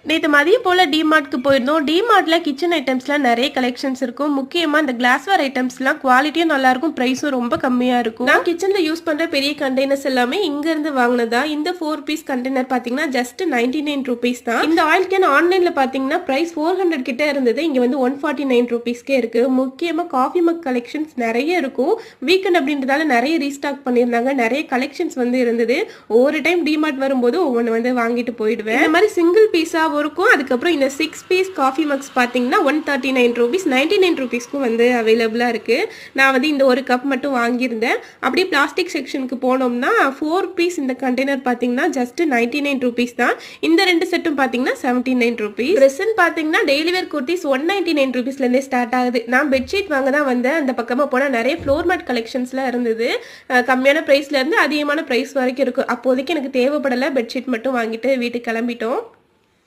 நேத்து மதியம் போல டிமார்ட்க்கு போயிருந்தோம். டிமார்ட்ல கிச்சன் ஐட்டம்ஸ்லாம் நெறைய கலெக்ஷன்ஸ் இருக்கும். முக்கியமா இந்த கிளாஸ்வேர் ஐட்டம்ஸ்லாம் குவாலிட்டியும் நல்லா இருக்கும். பிரைஸும் ரொம்ப கம்மியா இருக்கும். நான் கிச்சன்ல யூஸ் பண்ற பெரிய கண்டெய்னர்ஸ் எல்லாமே இங்க இருந்து வாங்குனதா. இந்த 4 பீஸ் கண்டெய்னர் பாத்தீங்கன்னா ஜஸ்ட் 99 ரூபீஸ் தான். இந்த ஆயில் கேன் ஆன்லைன்ல பாத்தீங்கன்னா பிரைஸ் 400 கிட்ட இருந்தது. இங்க வந்து 149 ரூபீஸ்க்கே இருக்கு. முக்கியமா காஃபி மக் கலெக்ஷன்ஸ் நெறைய இருக்கும். வீக்கெண்ட் அப்படின்றதால நெறைய ரீஸ்டாக் பண்ணியிருந்தாங்க. நெறைய கலெக்ஷன்ஸ் வந்து இருந்தது. ஒவ்வொரு டைம் டிமார்ட் வரும்போது ஒவ்வொன்று வந்து வாங்கிட்டு போயிடுவேன். இந்த மாதிரி சிங்கிள் பீஸா இருக்கும். அதுக்கப்புறம் இந்த 6 பீஸ் காஃபி மக்ஸ் பார்த்தீங்கன்னா 139 ரூபீஸ் 99 ரூபீஸ்க்கும் வந்து அவைலபிளாக இருக்குது. நான் வந்து இந்த ஒரு கப் மட்டும் வாங்கியிருந்தேன். அப்படியே பிளாஸ்டிக் செக்ஷனுக்கு போனோம்னா 4 பீஸ் இந்த கண்டெய்னர் பார்த்தீங்கன்னா ஜஸ்ட் 99 ரூபீஸ் தான். இந்த 2 செட்டும் பார்த்தீங்கன்னா 79 ரூபீஸ். ட்ரெஸ்ன்னு பார்த்தீங்கன்னா டெய்லி வேர் குர்த்திஸ் 199 ரூபீஸ்லேருந்தே ஸ்டார்ட் ஆகுது. நான் பெட்ஷீட் வாங்க தான் வந்தேன். அந்த பக்கமாக போனால் நிறைய ஃப்ளோர் மேட் கலெக்ஷன்ஸ்லாம் இருந்தது. கம்மியான ப்ரைஸ்லேருந்து அதிகமான ப்ரைஸ் வரைக்கும் இருக்கும். அப்போதைக்கு எனக்கு தேவைப்படலை. பெட்ஷீட் மட்டும் வாங்கிட்டு வீட்டுக்கு கிளம்பிட்டோம்.